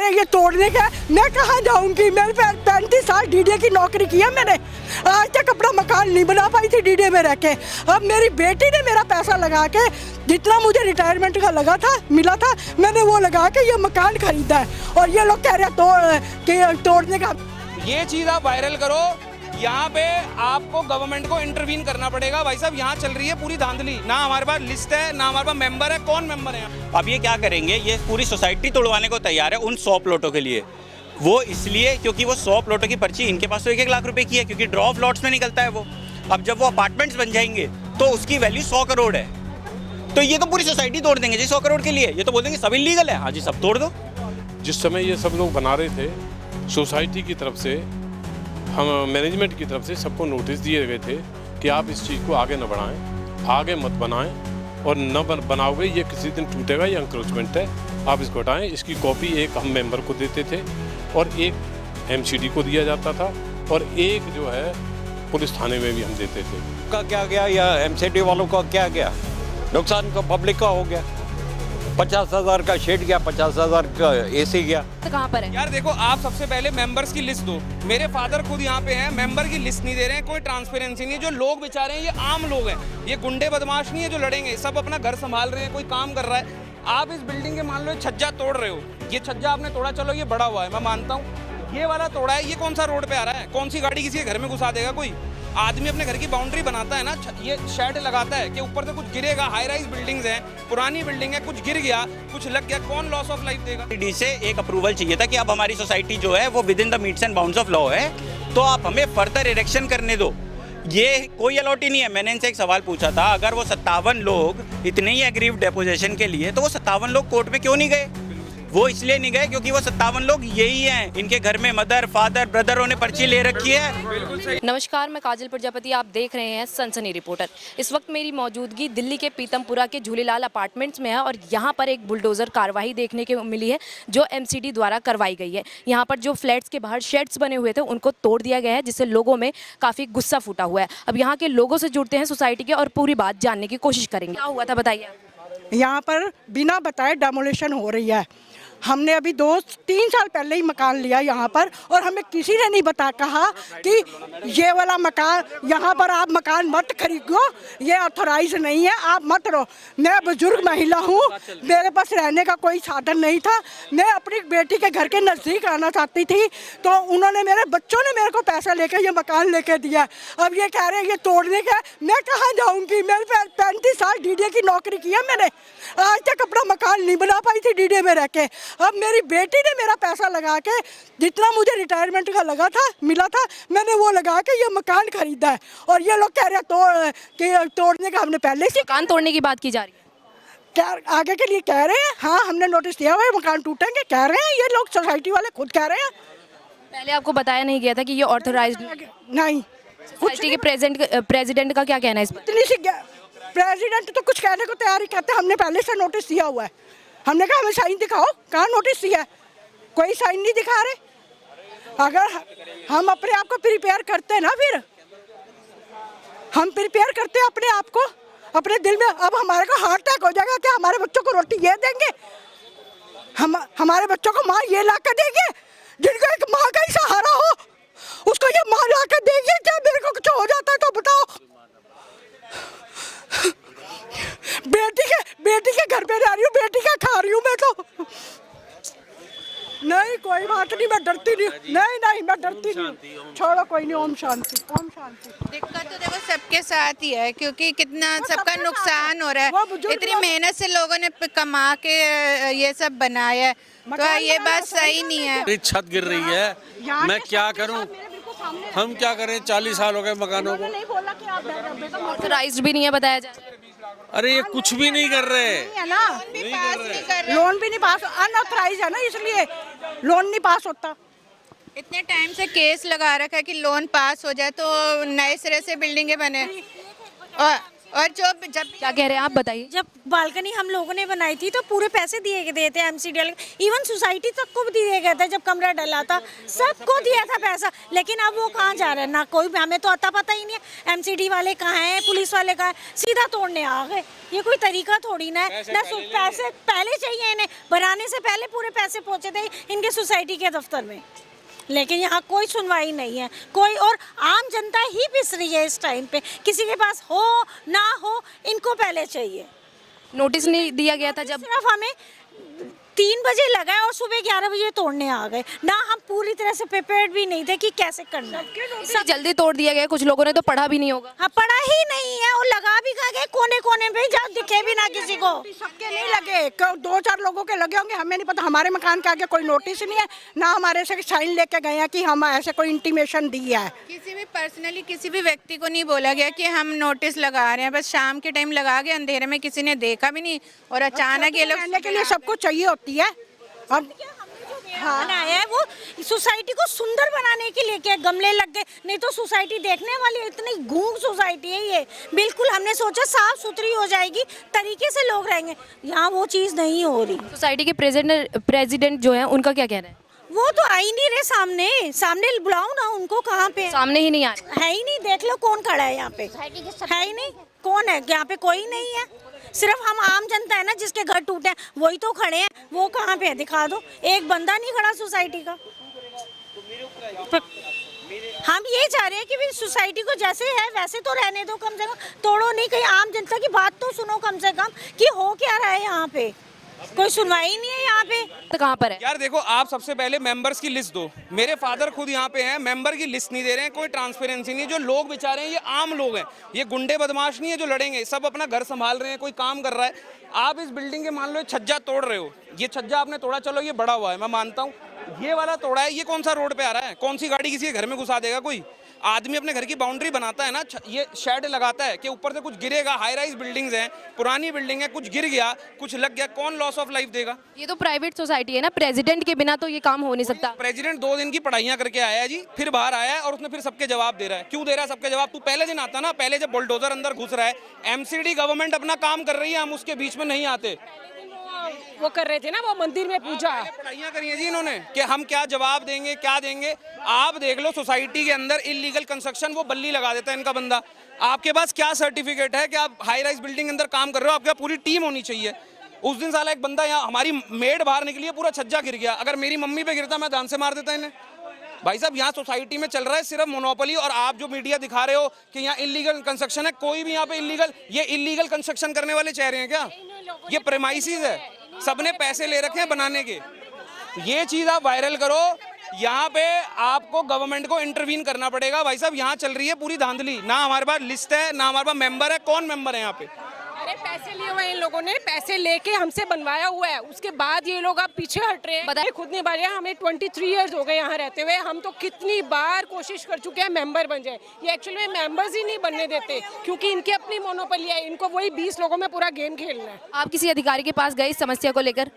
रहे हैं ये तोड़ने का, मैं कहाँ जाऊंगी? मेरे 35 साल डीडीए की नौकरी की है मैंने, आज तक अपना मकान नहीं बना पाई थी डीडीए में रह के। अब मेरी बेटी ने मेरा पैसा लगा के, जितना मुझे रिटायरमेंट का लगा था मिला था, मैंने वो लगा के ये मकान खरीदा है, और ये लोग कह रहे हैं तोड़ने का। ये चीज आप वायरल करो, यहाँ पे आपको गवर्नमेंट को इंटरवीन करना पड़ेगा। भाई साहब यहाँ चल रही है पूरी धांधली, ना हमारे पास लिस्ट है ना हमारे पास मेंबर है। कौन मेंबर है? अब ये क्या करेंगे, ये पूरी सोसाइटी तोड़वाने को तैयार है उन 100 प्लॉटों के लिए। वो इसलिए क्योंकि वो 100 प्लॉटों की पर्ची इनके पास तो 1-1 लाख रुपए की है, क्योंकि ड्रॉ ऑफ लॉट्स में निकलता है वो। अब जब वो अपार्टमेंट्स बन जाएंगे तो उसकी वैल्यू 100 करोड़ है, तो ये तो पूरी सोसाइटी तोड़ देंगे जी 100 करोड़ के लिए। ये तो बोल देंगे सब इलीगल है, हाँ जी सब तोड़ दो। जिस समय ये सब लोग बना रहे थे, सोसाइटी की तरफ से, हम मैनेजमेंट की तरफ से सबको नोटिस दिए गए थे कि आप इस चीज़ को आगे न बढ़ाएं, आगे मत बनाएं, और न बनाओगे ये किसी दिन टूटेगा, ये इंक्रोचमेंट है, आप इसको हटाएं। इसकी कॉपी एक हम मेंबर को देते थे और एक एमसीडी को दिया जाता था, और एक जो है पुलिस थाने में भी हम देते थे। का क्या गया या एमसीडी वालों का क्या गया? नुकसान तो पब्लिक का हो गया। 50,000 का शेड गया, 50,000 का एसी गया। तो कहाँ पर है? यार देखो, आप सबसे पहले मेंबर्स की लिस्ट दो। मेरे फादर खुद यहाँ पे हैं, मेंबर की लिस्ट नहीं दे रहे हैं, कोई ट्रांसपेरेंसी नहीं है। जो लोग बेचारे हैं ये आम लोग हैं, ये गुंडे बदमाश नहीं है जो लड़ेंगे, सब अपना घर संभाल रहे हैं, कोई काम कर रहा है। आप इस बिल्डिंग के मान लो छज्जा तोड़ रहे हो, ये छज्जा आपने तोड़ा, चलो ये बड़ा हुआ है, मैं मानता हूँ। ये वाला तोड़ा है, ये कौन सा रोड पे आ रहा है? कौन सी गाड़ी किसी के घर में घुसा देगा? कोई आदमी अपने घर की बाउंड्री बनाता है ना, ये शेड लगाता है कि ऊपर से कुछ गिरेगा। हाई राइज बिल्डिंग्स हैं, पुरानी बिल्डिंग है, कुछ गिर गया, कुछ लग गया, कौन लॉस ऑफ लाइफ देगा? डी से एक अप्रूवल चाहिए था कि अब हमारी सोसाइटी जो है वो with in the meets and bounds of law है, तो आप हमें फर्दर इरेक्शन करने दो। ये कोई अलॉट ही नहीं है। मैंने इनसे एक सवाल पूछा था, अगर वो 57 लोग इतने ही एग्रीव डेपोजिशन के लिए, तो वो 57 लोग कोर्ट में क्यों नहीं गए? वो इसलिए नहीं गए क्योंकि वो 57 लोग यही हैं, इनके घर में मदर फादर ब्रदरों ने पर्ची ले रखी है। नमस्कार, मैं काजल प्रजापति, आप देख रहे हैं सनसनी रिपोर्टर। इस वक्त मेरी मौजूदगी दिल्ली के पीतमपुरा के झूलेलाल अपार्टमेंट्स में है, और यहाँ पर एक बुलडोज़र कार्रवाई देखने को मिली है जो एमसीडी द्वारा करवाई गई है। यहाँ पर जो फ्लैट्स के बाहर शेड्स बने हुए थे उनको तोड़ दिया गया है, जिससे लोगों में काफ़ी गुस्सा फूटा हुआ है। अब यहाँ के लोगों से जुड़ते हैं सोसाइटी के, और पूरी बात जानने की कोशिश करेंगे। क्या हुआ था बताइए। यहाँ पर बिना बताए डेमोलिशन हो रही है। हमने अभी 2-3 साल पहले ही मकान लिया यहाँ पर, और हमें किसी ने नहीं कहा कि ये वाला मकान यहाँ पर आप मकान मत खरीदो, ये ऑथोराइज नहीं है, आप मत रहो। मैं बुजुर्ग महिला हूँ, मेरे पास रहने का कोई साधन नहीं था, मैं अपनी बेटी के घर के नज़दीक आना चाहती थी, तो उन्होंने, मेरे बच्चों ने मेरे को पैसा लेकर ये मकान लेके दिया। अब ये कह रहे हैं ये तोड़ने का, मैं कहाँ जाऊँगी? मेरे 35 साल डीडीए की नौकरी की है मैंने, आज तक अपना मकान नहीं बना पाई थी डीडीए में रह के। अब मेरी बेटी ने मेरा पैसा लगा के, जितना मुझे रिटायरमेंट का लगा था मिला था, मैंने वो लगा के ये मकान खरीदा है, और ये लोग कह रहे हैं तोड़ने का। हमने पहले से मकान तोड़ने की बात की जा रही है, क्या आगे के लिए कह रहे हैं? हाँ, हमने नोटिस दिया हुआ है, मकान टूटेंगे कह रहे हैं ये लोग, सोसाइटी वाले खुद कह रहे हैं। पहले आपको बताया नहीं गया था कि ये ऑथोराइज्ड नहीं। सोसाइटी के प्रेसिडेंट का क्या कहना है इस पर? इतनी सी प्रेसिडेंट तो कुछ कहने को तैयार ही कहते हैं, हमने पहले से नोटिस दिया हुआ है। हमने कहा हमें साइन दिखाओ, कहाँ नोटिस दिया है? कोई साइन नहीं दिखा रहे। अगर हम अपने आप को प्रिपेयर करते ना, फिर हम प्रिपेयर करते हैं अपने आप को, अपने दिल में। अब हमारे को हार्ट अटैक हो जाएगा क्या? हमारे बच्चों को रोटी ये देंगे? हमारे बच्चों को माँ ये ला कर देंगे? जिनको एक माँ का ही सहारा हो, उसको ये माँ ला कर देंगे क्या? मेरे को कुछ हो जाता है तो बताओ। बेटी के घर पे रह रही हूँ, बेटी का खा रही हूँ मैं तो। नहीं, कोई बात नहीं, मैं डरती नहीं। नहीं, मैं डरती नहीं। छोड़ो, कोई नहीं। ओम शांति, ओम शांति। दिक्कत तो देखो सबके साथ ही है, क्योंकि कितना सबका नुकसान हो रहा है। इतनी मेहनत से लोगों ने कमा के ये सब बनाया है, तो ये बात सही नहीं है। छत गिर रही है, मैं क्या करूं? हम क्या करें? 40 साल हो गए मकानों को। ऑथोराइज्ड भी नहीं है बताया जा रहा है। अरे ये कुछ भी नहीं कर रहे है ना, लोन भी नहीं पास, अनऑथराइज है ना, इसलिए लोन नहीं पास होता। इतने टाइम से केस लगा रखा है कि लोन पास हो जाए तो नए सिरे से बिल्डिंगें बने, और और जो जब क्या कह रहे हैं आप, बताइए। जब बालकनी हम लोगों ने बनाई थी तो पूरे पैसे दिए गए थे एमसीडी, इवन सोसाइटी तक को भी दिए गए थे। जब कमरा डला था सबको दिया था पैसा, लेकिन अब वो कहाँ जा रहे हैं ना कोई, हमें तो अता पता ही नहीं है। एमसीडी वाले कहाँ हैं, पुलिस वाले कहाँ हैं, सीधा तोड़ने आ गए। ये कोई तरीका थोड़ी ना है। ना पैसे पहले चाहिए इन्हें, बनाने से पहले पूरे पैसे पहुँचे थे इनके सोसाइटी के दफ्तर में, लेकिन यहाँ कोई सुनवाई नहीं है कोई। और आम जनता ही पिस रही है इस टाइम पे, किसी के पास हो ना हो इनको पहले चाहिए। नोटिस नहीं दिया गया था जब? सिर्फ हमें 3 बजे लगा और सुबह 11 बजे तोड़ने आ गए ना। हम पूरी तरह से प्रिपेयर्ड भी नहीं थे कि कैसे करना है। इतनी जल्दी तोड़ दिया गया, कुछ लोगों ने तो पढ़ा भी नहीं होगा। हाँ, पढ़ा ही नहीं है और लगा भी गए कोने कोने पे, जहाँ दिखे भी ना किसी को। सबके नहीं लगे, 2-4 लोगों के लगे होंगे, हमें नहीं पता। हमारे मकान के आगे कोई नोटिस नहीं है, ना हमारे से साइन लेके गए हैं कि हम ऐसे कोई इंटीमेशन दिया है। किसी भी पर्सनली किसी भी व्यक्ति को नहीं बोला गया कि हम नोटिस लगा रहे हैं। बस शाम के टाइम लगा के अंधेरे में किसी ने देखा भी नहीं, और अचानक ये लोग रहने के लिए सबको चाहिए होती है। अब हाँ आया है वो सोसाइटी को सुंदर बनाने के लिए, क्या गमले लग गए, नहीं तो सोसाइटी देखने वाली इतनी गूंग सोसाइटी है ये। बिल्कुल हमने सोचा साफ सुथरी हो जाएगी, तरीके से लोग रहेंगे, यहाँ वो चीज़ नहीं हो रही। सोसाइटी के प्रेसिडेंट जो है उनका क्या कहना है? वो तो आ ही नहीं रहे सामने, सामने बुलाओ ना उनको, कहाँ पे सामने ही नहीं आ रहे। है ही नहीं, देख लो कौन खड़ा है यहाँ पे, है ही नहीं, कौन है यहाँ पे? कोई नहीं है। सिर्फ हम आम जनता है ना जिसके घर टूटे हैं वही तो खड़े हैं। वो कहाँ पे है, दिखा दो, एक बंदा नहीं खड़ा सोसाइटी का। हम ये चाह रहे हैं कि सोसाइटी को जैसे है वैसे तो रहने दो, कम से कम तोड़ो नहीं। कहीं आम जनता की बात तो सुनो कम से कम कि हो क्या रहा है यहाँ पे। कोई सुनवाई नहीं है यहाँ पे। तो कहाँ पर है? यार देखो, आप सबसे पहले मेंबर्स की लिस्ट दो। मेरे फादर खुद यहाँ पे हैं, मेंबर की लिस्ट नहीं दे रहे हैं, कोई ट्रांसपेरेंसी नहीं है। जो लोग बेचारे हैं ये आम लोग हैं, ये गुंडे बदमाश नहीं है जो लड़ेंगे, सब अपना घर संभाल रहे हैं, कोई काम कर रहा है। आप इस बिल्डिंग के मान लो छज्जा तोड़ रहे हो, ये छज्जा आपने तोड़ा, चलो ये बड़ा हुआ है, मैं मानता हूँ। ये वाला तोड़ा है, ये कौन सा रोड पे आ रहा है? कौन सी गाड़ी किसी के घर में घुसा देगा? कोई आदमी अपने घर की बाउंड्री बनाता है ना, ये शेड लगाता है कि ऊपर से कुछ गिरेगा। हाई राइज बिल्डिंग्स हैं, पुरानी बिल्डिंग है, कुछ गिर गया, कुछ लग गया, कौन लॉस ऑफ लाइफ देगा? ये तो प्राइवेट सोसाइटी है ना, प्रेसिडेंट के बिना तो ये काम हो नहीं सकता। प्रेसिडेंट 2 दिन की पढ़ाइयाँ करके आया है जी, फिर बाहर आया है और उसने फिर सबके जवाब दे रहा है। क्यों दे रहा है सबके जवाब? तू पहले दिन आता ना, पहले जब बुलडोजर अंदर घुस रहा है, एमसीडी गवर्नमेंट अपना काम कर रही है, हम उसके बीच में नहीं आते। वो कर रहे थे ना, वो मंदिर में पूजा पढ़ाइयाँ करी है जी इन्होंने कि हम क्या जवाब देंगे, क्या देंगे। आप देख लो सोसाइटी के अंदर इलीगल कंस्ट्रक्शन, वो बल्ली लगा देता है इनका बंदा। आपके पास क्या सर्टिफिकेट है कि आप हाई राइज बिल्डिंग अंदर काम कर रहे हो? आपके पूरी टीम होनी चाहिए। उस दिन साला एक बंदा यहाँ, हमारी मेड बाहर निकली है, पूरा छज्जा गिर गया। अगर मेरी मम्मी पे गिरता मैं जान से मार देता इन्हें। भाई साहब, यहाँ सोसाइटी में चल रहा है सिर्फ मोनोपोली, और आप जो मीडिया दिखा रहे हो कि यहाँ इलीगल कंस्ट्रक्शन है, कोई भी यहाँ पे ये इलीगल कंस्ट्रक्शन करने वाले चाह रहे हैं क्या? ये प्रेमाइसिस है, सबने पैसे ले रखे हैं बनाने के। ये चीज़ आप वायरल करो, यहाँ पे आपको गवर्नमेंट को इंटरवीन करना पड़ेगा। भाई साहब, यहाँ चल रही है पूरी धांधली, ना हमारे पास लिस्ट है, ना हमारे पास मेंबर है। कौन मेंबर है यहाँ पे? अरे पैसे लिए हुए इन लोगों ने, पैसे लेके हमसे बनवाया हुआ है, उसके बाद ये लोग अब पीछे हट रहे हैं। बताइए, खुद नहीं बन रहे। हमें 23 इयर्स हो गए यहाँ रहते हुए, हम तो कितनी बार कोशिश कर चुके हैं मेंबर बन जाए। ये एक्चुअली में मेंबर्स ही नहीं बनने देते, क्योंकि इनकी अपनी मोनोपोली है, इनको वही 20 लोगों में पूरा गेम खेलना है। आप किसी अधिकारी के पास गए इस समस्या को लेकर?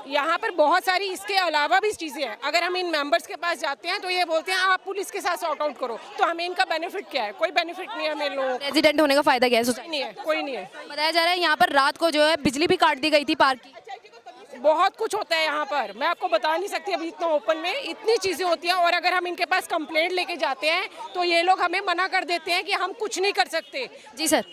यहाँ पर बहुत सारी इसके अलावा भी चीज़ें हैं। अगर हम इन मेंबर्स के पास जाते हैं तो ये बोलते हैं आप पुलिस के साथ सॉर्ट आउट करो, तो हमें इनका बेनिफिट क्या है? कोई बेनिफिट नहीं है हमें लोगों को। रेजिडेंट होने का फायदा क्या है? सोसाइटी नहीं है, कोई नहीं है। बताया जा रहा है यहाँ पर रात को जो है बिजली भी काट दी गई थी पार्क की। बहुत कुछ होता है यहाँ पर, मैं आपको बता नहीं सकती अभी इतना ओपन में, इतनी चीज़ें होती हैं। और अगर हम इनके पास कंप्लेंट लेके जाते हैं तो ये लोग हमें मना कर देते हैं कि हम कुछ नहीं कर सकते। जी सर।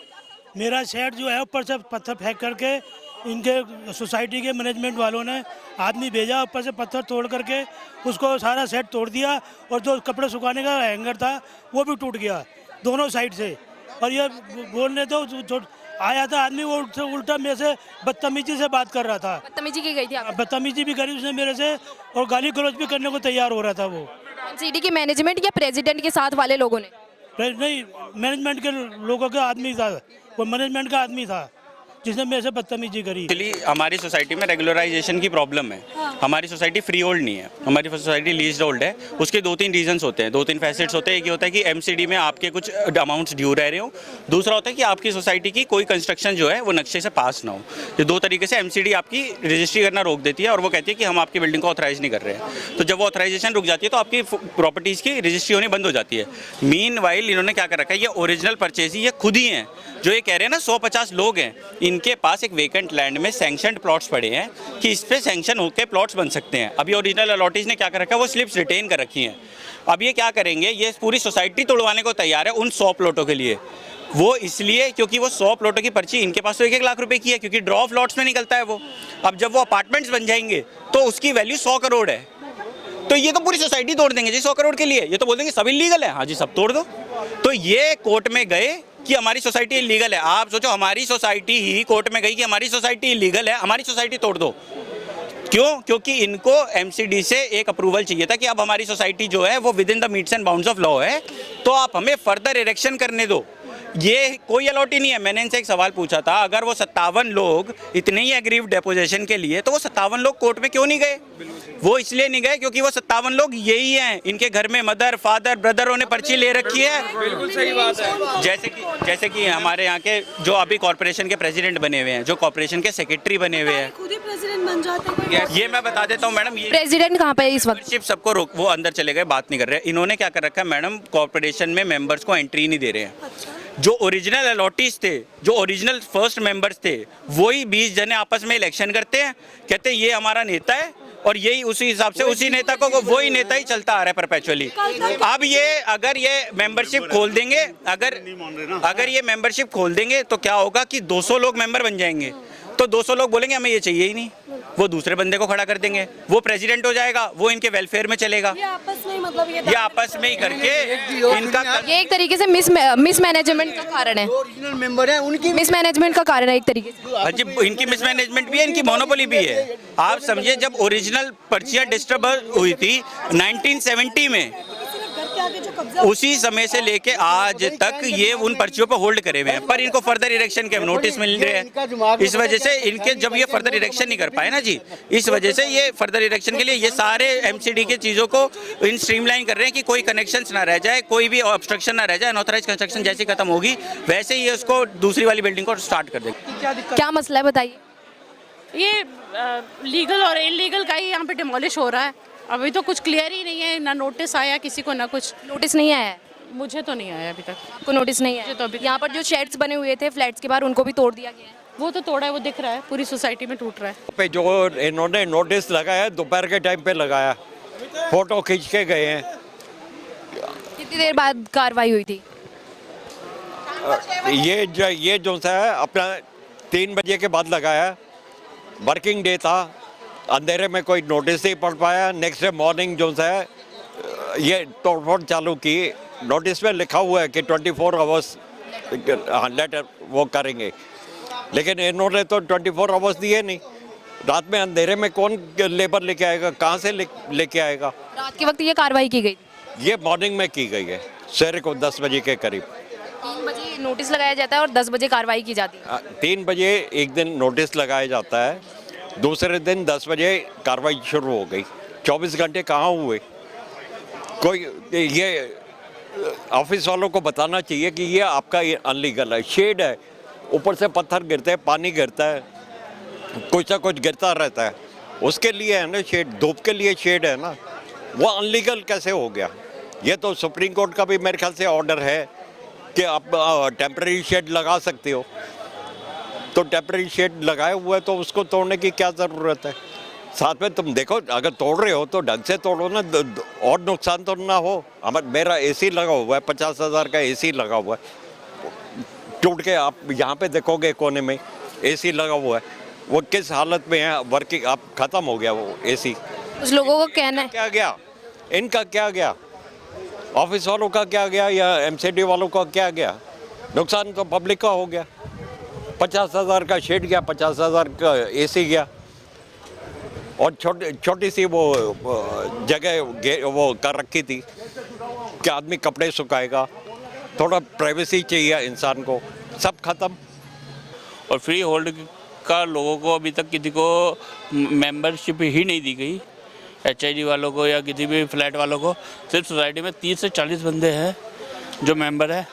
मेरा शेड जो है ऊपर से पत्थर फेंक करके इनके सोसाइटी के मैनेजमेंट वालों ने आदमी भेजा, ऊपर से पत्थर तोड़ करके उसको सारा सेट तोड़ दिया, और जो कपड़े सुखाने का हैंगर था वो भी टूट गया दोनों साइड से। और ये बोलने तो जो आया था आदमी, वो उल्टा मेरे से बदतमीजी से बात कर रहा था। बदतमीजी की गई थी आपको? बदतमीजी भी करी उसने मेरे से, और गाली गलौज भी करने को तैयार हो रहा था वो। एमसीडी के मैनेजमेंट या प्रेसिडेंट के साथ वाले लोगों ने? नहीं, मैनेजमेंट के लोगों का आदमी था वो, मैनेजमेंट का आदमी था। जिसने मेरे से बदतमीजी करी। एक्चुअली हमारी सोसाइटी में रेगुलराइजेशन की प्रॉब्लम है। हमारी सोसाइटी फ्री होल्ड नहीं है, हमारी सोसाइटी लीज्ड होल्ड है। उसके 2-3 रीजंस होते हैं, 2-3 फैसेट्स होते हैं। एक ये होता है कि एमसीडी में आपके कुछ अमाउंट्स ड्यू रह रहे हो। दूसरा होता है कि आपकी सोसाइटी की कोई कंस्ट्रक्शन जो है वो नक्शे से पास ना हो। ये 2 तरीके से एमसीडी आपकी रजिस्ट्री करना रोक देती है और वो कहती है कि हम आपकी बिल्डिंग को ऑथराइज नहीं कर रहे हैं। तो जब वो ऑथराइजेशन रुक जाती है तो आपकी प्रॉपर्टीज़ की रजिस्ट्री होनी बंद हो जाती है। मीनवाइल इन्होंने क्या कर रखा है, ये ओरिजिनल परचेज ये खुद ही हैं जो ये कह रहे हैं ना 150 लोग हैं, इनके पास एक वेकेंट लैंड में सैंक्शनड प्लॉट्स पड़े हैं कि इस पे सैंक्शन होकर प्लॉट्स बन सकते हैं। अभी ओरिजिनल अलॉटीज ने क्या कर रखा है, वो स्लिप्स रिटेन कर रखी हैं। अब ये क्या करेंगे, ये पूरी सोसाइटी तोड़वाने को तैयार है उन 100 प्लॉटों के लिए। वो इसलिए क्योंकि वो 100 प्लॉटों की पर्ची इनके पास तो 1-1 लाख रुपए की है, क्योंकि ड्रॉ ऑफ लॉट्स में निकलता है वो। अब जब वो अपार्टमेंट्स बन जाएंगे तो उसकी वैल्यू 100 करोड़ है। तो ये तो पूरी सोसाइटी तोड़ देंगे जी 100 करोड़ के लिए। ये तो बोल देंगे सब इलीगल है, हाँ जी सब तोड़ दो। तो ये कोर्ट में गए कि हमारी सोसाइटी इलीगल है। आप सोचो, हमारी सोसाइटी ही कोर्ट में गई कि हमारी सोसाइटी इलीगल है, हमारी सोसाइटी तोड़ दो। क्यों? क्योंकि इनको एमसीडी से एक अप्रूवल चाहिए था कि अब हमारी सोसाइटी जो है वो with in the meets and bounds of law है, तो आप हमें फर्दर इरेक्शन करने दो। ये कोई अलॉटी नहीं है। मैंने इनसे एक सवाल पूछा था, अगर वो 57 लोग इतने ही एग्रीव डेपोजिशन के लिए, तो वो 57 लोग कोर्ट में क्यों नहीं गए? वो इसलिए नहीं गए क्योंकि वो 57 लोग यही हैं, इनके घर में मदर फादर ब्रदरों ने पर्ची ले रखी है। बिल्कुल सही बात है। जैसे कि हमारे यहाँ के जो अभी कॉर्पोरेशन के प्रेसिडेंट बने हुए हैं, जो कॉर्पोरेशन के सेक्रेटरी बने हुए हैं, खुद ही प्रेसिडेंट बन जाते हैं। ये मैं बता देता हूँ मैडम। ये प्रेसिडेंट कहाँ पे है इस वक्त? मेंबरशिप सबको रोक, वो अंदर चले गए, बात नहीं कर रहे। इन्होंने क्या कर रखा है मैडम, कॉर्पोरेशन में मेंबर्स को एंट्री नहीं दे रहे हैं। जो ओरिजिनल अलॉटीज थे, जो ओरिजिनल फर्स्ट मेंबर्स थे, वही 20 जने आपस में इलेक्शन करते हैं, कहते हैं ये हमारा नेता है, और यही उसी हिसाब से उसी नेता को वही नेता ही चलता आ रहा है परपेचुअली। अब ये अगर ये मेंबरशिप खोल देंगे, अगर ये मेंबरशिप खोल देंगे तो क्या होगा कि 200 लोग मेंबर बन जाएंगे। तो 200 लोग बोलेंगे हमें ये चाहिए ही नहीं, वो दूसरे बंदे को खड़ा कर देंगे, वो प्रेसिडेंट हो जाएगा, वो इनके वेलफेयर में चलेगा। ये आपस में मतलब ये आपस में ही करके इनका ये एक तरीके से मिसमैनेजमेंट का कारण है। ओरिजिनल मेंबर है उनकी मिसमैनेजमेंट का कारण है एक तरीके से। हाँ जी, इनकी मिसमैनेजमेंट भी है, इनकी मोनोपोली भी है। आप समझिए, जब ओरिजिनल पर्चियां डिस्ट्रीब्यूट हुई थी 1970 में, उसी समय से लेके आज तक ये उन पर्चियों पर होल्ड करे हुए हैं, पर इनको फर्दर इरेक्शन के नोटिस मिल रहे हैं। इस वजह से इनके जब ये फर्दर इरेक्शन नहीं कर पाए ना जी, इस वजह से ये फर्दर इरेक्शन के लिए ये सारे एमसीडी के चीज़ों को इन स्ट्रीमलाइन कर रहे हैं कि कोई कनेक्शंस ना रह जाए, कोई भी ऑब्स्ट्रक्शन ना रह जाए। अनऑथराइज कंस्ट्रक्शन जैसी खत्म होगी वैसे ही उसको दूसरी वाली बिल्डिंग को स्टार्ट कर देंगे। क्या मसला है बताइए? ये लीगल और इलीगल का ही यहाँ पे डिमोलिश हो रहा है। अभी तो कुछ क्लियर ही नहीं है, ना नोटिस आया किसी को, ना कुछ। नोटिस नहीं आया है? मुझे तो नहीं आया अभी तक। को नोटिस नहीं आया? तो अभी यहाँ पर जो शेड्स बने हुए थे फ्लैट्स के बाहर, उनको भी तोड़ दिया गया है। वो तो तोड़ा है, वो दिख रहा है, पूरी सोसाइटी में टूट रहा है। पे जो इन्होंने नोटिस लगाया दोपहर के टाइम पे लगाया, फोटो खींच के गए हैं। कितनी देर बाद कार्रवाई हुई थी? ये जो सा है अपना 3 बजे के बाद लगाया, वर्किंग डे था, अंधेरे में कोई नोटिस नहीं पढ़ पाया। नेक्स्ट डे मॉर्निंग जो सा है ये तोड़फोड़ चालू की। नोटिस में लिखा हुआ है कि 24 आवर्स लेटर वो करेंगे, लेकिन इन्होंने तो 24 आवर्स दिए नहीं। रात में अंधेरे में कौन लेबर लेके आएगा, कहाँ से लेके आएगा? रात के वक्त ये कार्रवाई की गई? ये मॉर्निंग में की गई है, सवेरे को 10 बजे के करीब। 3 बजे नोटिस लगाया जाता है और 10 बजे कार्रवाई की जाती है। 3 बजे एक दिन नोटिस लगाया जाता है, दूसरे दिन 10 बजे कार्रवाई शुरू हो गई। 24 घंटे कहाँ हुए? कोई ये ऑफिस वालों को बताना चाहिए कि ये आपका ये अनलीगल है। शेड है, ऊपर से पत्थर गिरते हैं, पानी गिरता है, कुछ ना कुछ गिरता रहता है, उसके लिए है ना शेड, धूप के लिए शेड है ना, वो अनलीगल कैसे हो गया? ये तो सुप्रीम कोर्ट का भी मेरे ख्याल से ऑर्डर है कि आप टेम्पररी शेड लगा सकते हो। तो टेम्पररी शेड लगाए हुआ है तो उसको तोड़ने की क्या ज़रूरत है? साथ में तुम देखो, अगर तोड़ रहे हो तो ढंग से तोड़ो ना, और नुकसान तो ना हो। मेरा एसी लगा हुआ है, 50,000 का एसी लगा हुआ है, टूट के आप यहाँ पे देखोगे कोने में एसी लगा हुआ है, वो किस हालत में है, वर्किंग आप ख़त्म हो गया वो एसी। कुछ लोगों को कहना है क्या गया, इनका क्या गया, ऑफिस वालों का क्या गया या एमसीडी वालों का क्या गया? नुकसान तो पब्लिक का हो गया। 50,000 का शेड गया, 50,000 का एसी गया, और छोटी सी वो जगह वो कर रखी थी कि आदमी कपड़े सुखाएगा, थोड़ा प्राइवेसी चाहिए इंसान को, सब खत्म। और फ्री होल्ड का लोगों को अभी तक किसी को मेंबरशिप ही नहीं दी गई, HIG वालों को या किसी भी फ्लैट वालों को। सिर्फ सोसाइटी में 30 से 40 बंदे हैं जो मेंबर है,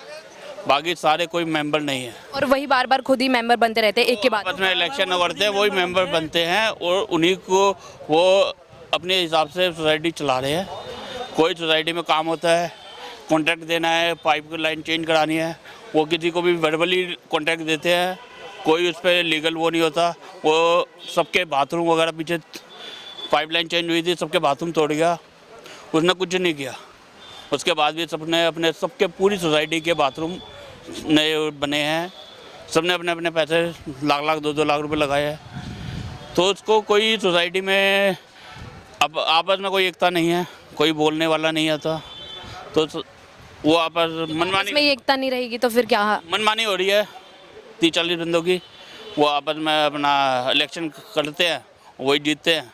बाकी सारे कोई मेंबर नहीं है। और वही बार बार खुद ही मेंबर बनते रहते हैं एक के बाद। आपस में इलेक्शन करते हैं, वही मेंबर बनते हैं और उन्हीं को वो अपने हिसाब से सोसाइटी चला रहे हैं। कोई सोसाइटी में काम होता है, कॉन्ट्रैक्ट देना है, पाइप की लाइन चेंज करानी है, वो किसी को भी वर्बली कॉन्ट्रैक्ट देते हैं, कोई उस पर लीगल वो नहीं होता। वो सबके बाथरूम वगैरह पीछे पाइपलाइन चेंज हुई थी, सबके बाथरूम तोड़ गया, उसने कुछ नहीं किया। उसके बाद भी सबने अपने सबके पूरी सोसाइटी के बाथरूम नए बने हैं, सबने अपने अपने पैसे लाख लाख 2-2 लाख रुपए लगाए हैं। तो उसको कोई सोसाइटी में अब आपस में कोई एकता नहीं है, कोई बोलने वाला नहीं आता, तो वो आपस मनमानी में एकता नहीं रहेगी तो फिर क्या? मनमानी हो रही है 30-40 बंदों की। वो आपस में अपना इलेक्शन करते हैं, वही जीतते हैं।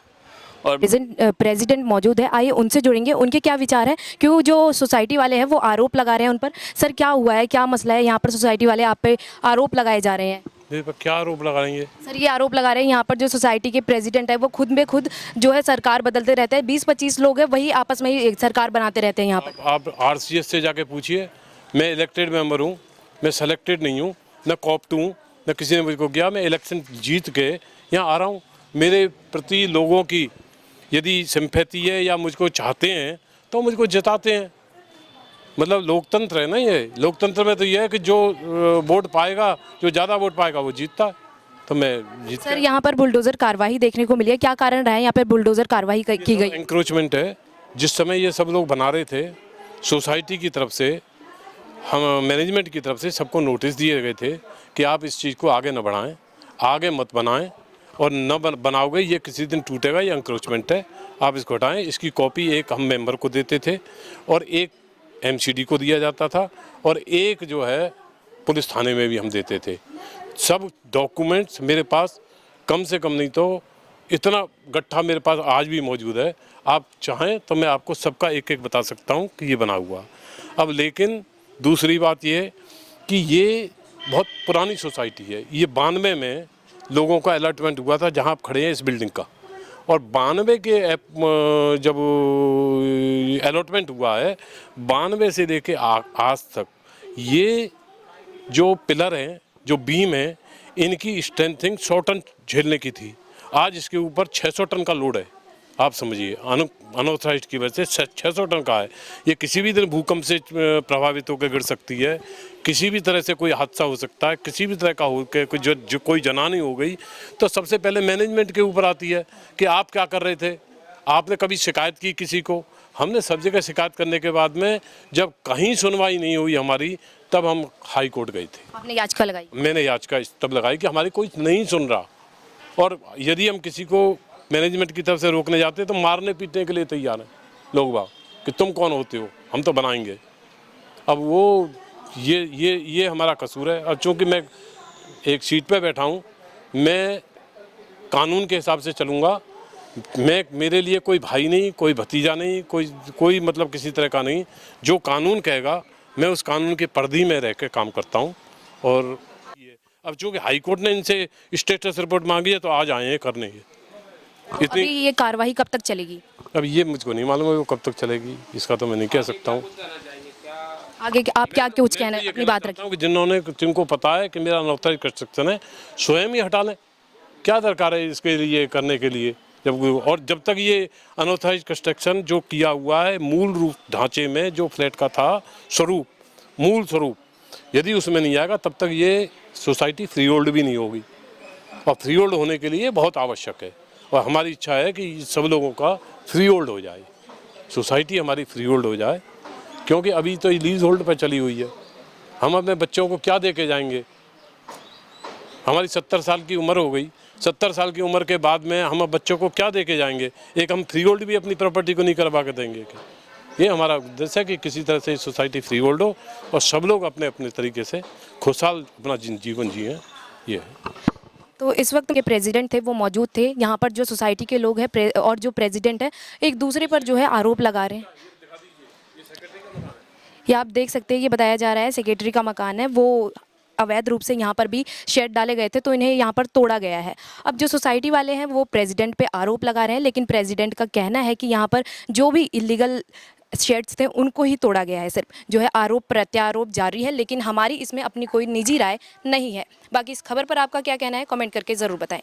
और प्रेसिडेंट मौजूद है, आइए उनसे जुड़ेंगे, उनके क्या विचार हैं, क्यों जो सोसाइटी वाले हैं वो आरोप लगा रहे हैं उन पर। सर क्या हुआ है, क्या मसला है यहाँ पर? सोसाइटी वाले आप पे आरोप लगाए जा रहे हैं। मेरे पर क्या आरोप लगाएंगे? सर ये आरोप लगा रहे हैं यहाँ पर जो सोसाइटी के प्रेसिडेंट है वो खुद में खुद जो है सरकार बदलते रहते हैं, 20-25 लोग हैं वही आपस में ही सरकार बनाते रहते हैं यहाँ पर। आप RCS से जाके पूछिए, मैं इलेक्टेड मेंबर हूँ, मैं सेलेक्टेड नहीं हूँ, न कॉप्ट हूँ, न किसी ने मुझको किया। मैं इलेक्शन जीत के यहाँ आ रहा हूँ। मेरे प्रति लोगों की यदि सिंपैथी है या मुझको चाहते हैं तो मुझको जिताते हैं। मतलब लोकतंत्र है ना, ये लोकतंत्र में तो ये है कि जो वोट पाएगा, जो ज़्यादा वोट पाएगा वो जीतता है। तो मैं जीत। सर यहाँ पर बुलडोजर कार्रवाई देखने को मिली है, क्या कारण रहा है यहाँ पर बुलडोजर कार्रवाई की गई? एंक्रोचमेंट है। जिस समय ये सब लोग बना रहे थे, सोसाइटी की तरफ से, हम मैनेजमेंट की तरफ से सबको नोटिस दिए गए थे कि आप इस चीज़ को आगे न बढ़ाएं, आगे मत बनाएं, और न बनाओगे ये किसी दिन टूटेगा, ये एंक्रोचमेंट है, आप इसको हटाएं। इसकी कॉपी एक हम मेंबर को देते थे और एक MCD को दिया जाता था और एक जो है पुलिस थाने में भी हम देते थे। सब डॉक्यूमेंट्स मेरे पास कम से कम नहीं तो इतना गट्ठा मेरे पास आज भी मौजूद है। आप चाहें तो मैं आपको सबका एक एक बता सकता हूँ कि ये बना हुआ। अब लेकिन दूसरी बात ये कि ये बहुत पुरानी सोसाइटी है। ये 92 में लोगों का अलॉटमेंट हुआ था जहाँ आप खड़े हैं इस बिल्डिंग का, और 92 के जब अलॉटमेंट हुआ है 92 से लेके आज तक ये जो पिलर हैं, जो बीम है, इनकी स्ट्रेंथिंग 100 टन झेलने की थी। आज इसके ऊपर 600 टन का लोड है। आप समझिए अनऑथराइज्ड की वजह से 600 टन का है। ये किसी भी दिन भूकंप से प्रभावित होकर गिर सकती है, किसी भी तरह से कोई हादसा हो सकता है, किसी भी तरह का हो के कोई जनानी हो गई तो सबसे पहले मैनेजमेंट के ऊपर आती है कि आप क्या कर रहे थे, आपने कभी शिकायत की किसी को? हमने सब जगह शिकायत करने के बाद में जब कहीं सुनवाई नहीं हुई हमारी, तब हम हाई कोर्ट गए थे। आपने याचिका लगाई? मैंने याचिका तब लगाई कि हमारी कोई नहीं सुन रहा, और यदि हम किसी को मैनेजमेंट की तरफ से रोकने जाते तो मारने पीटने के लिए तैयार हैं लोग बाग कि तुम कौन होते हो, हम तो बनाएंगे। अब वो ये हमारा कसूर है। और चूँकि मैं एक सीट पे बैठा हूँ, मैं कानून के हिसाब से चलूँगा। मेरे लिए कोई भाई नहीं, कोई भतीजा नहीं, कोई मतलब किसी तरह का नहीं। जो कानून कहेगा मैं उस कानून के पर्दे में रह के काम करता हूँ। और अब चूँकि हाई कोर्ट ने इनसे स्टेटस रिपोर्ट मांगी है तो आज आए हैं करने। अभी ये कार्रवाई कब तक चलेगी? अब ये मुझको नहीं मालूम है वो कब तक चलेगी, इसका तो मैं नहीं कह सकता हूँ। आगे आप क्या कुछ कहना है, अपनी बात रखिए। कि जिनको पता है कि मेरा अनऑथराइज्ड कंस्ट्रक्शन है, स्वयं ही हटा लें। क्या दरकार है इसके लिए करने के लिए? जब तक ये अनऑथराइज्ड कंस्ट्रक्शन जो किया हुआ है मूल रूप ढांचे में, जो फ्लैट का था मूल स्वरूप, यदि उसमें नहीं आएगा तब तक ये सोसाइटी फ्री होल्ड भी नहीं होगी। और फ्री होल्ड होने के लिए बहुत आवश्यक है, और हमारी इच्छा है कि सब लोगों का फ्री होल्ड हो जाए, सोसाइटी हमारी फ्री होल्ड हो जाए। क्योंकि अभी तो लीज होल्ड पर चली हुई है। हम अपने बच्चों को क्या दे के जाएंगे? हमारी 70 साल की उम्र हो गई, 70 साल की उम्र के बाद में हम अब बच्चों को क्या दे के जाएंगे? एक हम फ्री होल्ड भी अपनी प्रॉपर्टी को नहीं करवा के देंगे। ये हमारा उद्देश्य है कि किसी तरह से सोसाइटी फ्री होल्ड हो और सब लोग अपने अपने तरीके से खुशहाल अपना जीवन जिए। ये है। तो इस वक्त के प्रेसिडेंट थे वो मौजूद थे यहाँ पर। जो सोसाइटी के लोग हैं और जो प्रेसिडेंट है एक दूसरे पर जो है आरोप लगा रहे हैं। ये आप देख सकते हैं, ये बताया जा रहा है सेक्रेटरी का मकान है, वो अवैध रूप से यहाँ पर भी शेड डाले गए थे, तो इन्हें यहाँ पर तोड़ा गया है। अब जो सोसाइटी वाले हैं वो प्रेसिडेंट पे आरोप लगा रहे हैं, लेकिन प्रेसिडेंट का कहना है कि यहाँ पर जो भी इलीगल शेड्स थे उनको ही तोड़ा गया है। सिर्फ जो है आरोप प्रत्यारोप जारी है, लेकिन हमारी इसमें अपनी कोई निजी राय नहीं है। बाकी इस खबर पर आपका क्या कहना है, कमेंट करके ज़रूर बताएं।